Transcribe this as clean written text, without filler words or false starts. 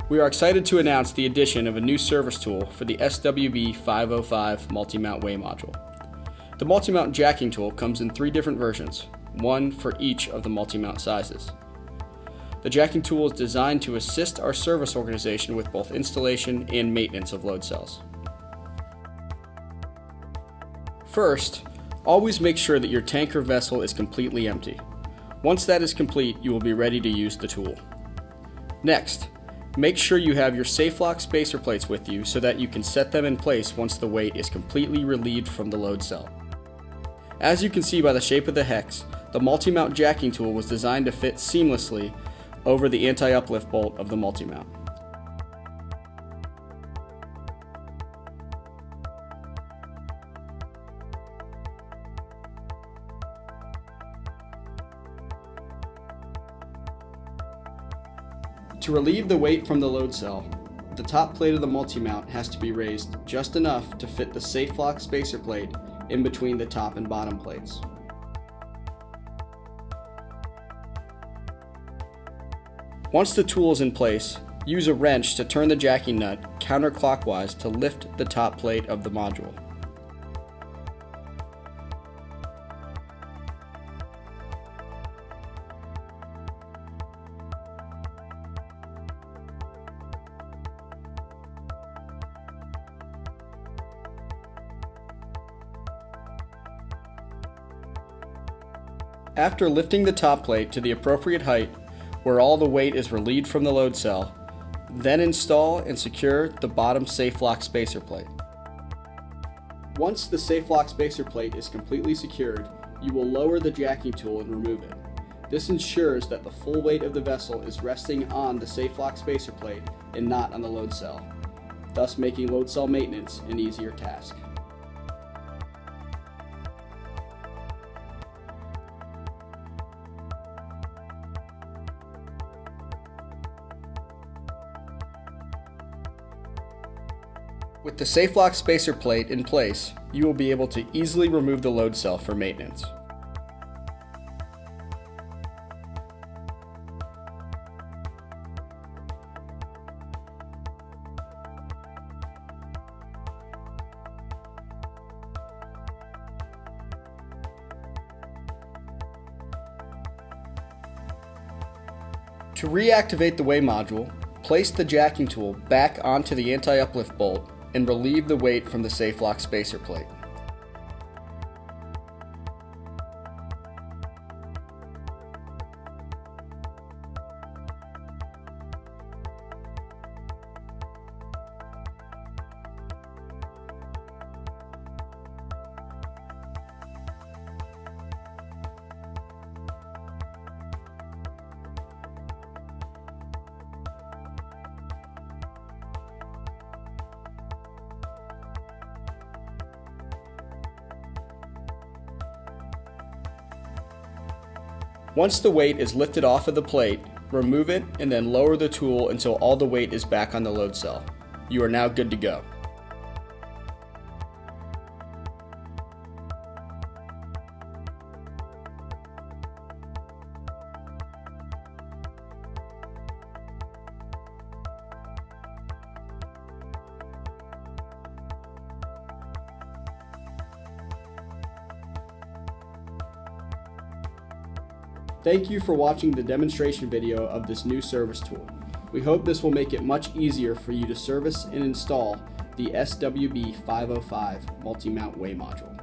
We are excited to announce the addition of a new service tool for the SWB505 multi-mount weigh module. The multi-mount jacking tool comes in 3 different versions, one for each of the multi-mount sizes. The jacking tool is designed to assist our service organization with both installation and maintenance of load cells. First, always make sure that your tanker vessel is completely empty. Once that is complete, you will be ready to use the tool. Next, make sure you have your safe lock spacer plates with you so that you can set them in place once the weight is completely relieved from the load cell. As you can see by the shape of the hex, the multi-mount jacking tool was designed to fit seamlessly over the anti-uplift bolt of the multi-mount. To relieve the weight from the load cell, the top plate of the multi-mount has to be raised just enough to fit the safe lock spacer plate in between the top and bottom plates. Once the tool is in place, use a wrench to turn the jacking nut counterclockwise to lift the top plate of the module. After lifting the top plate to the appropriate height, where all the weight is relieved from the load cell, then install and secure the bottom safe lock spacer plate. Once the safe lock spacer plate is completely secured, you will lower the jacking tool and remove it. This ensures that the full weight of the vessel is resting on the safe lock spacer plate and not on the load cell, thus making load cell maintenance an easier task. With the safe lock spacer plate in place, you will be able to easily remove the load cell for maintenance. To reactivate the weigh module, place the jacking tool back onto the anti-uplift bolt and relieve the weight from the safe lock spacer plate. Once the weight is lifted off of the plate, remove it and then lower the tool until all the weight is back on the load cell. You are now good to go. Thank you for watching the demonstration video of this new service tool. We hope this will make it much easier for you to service and install the SWB505 multi-mount weigh module.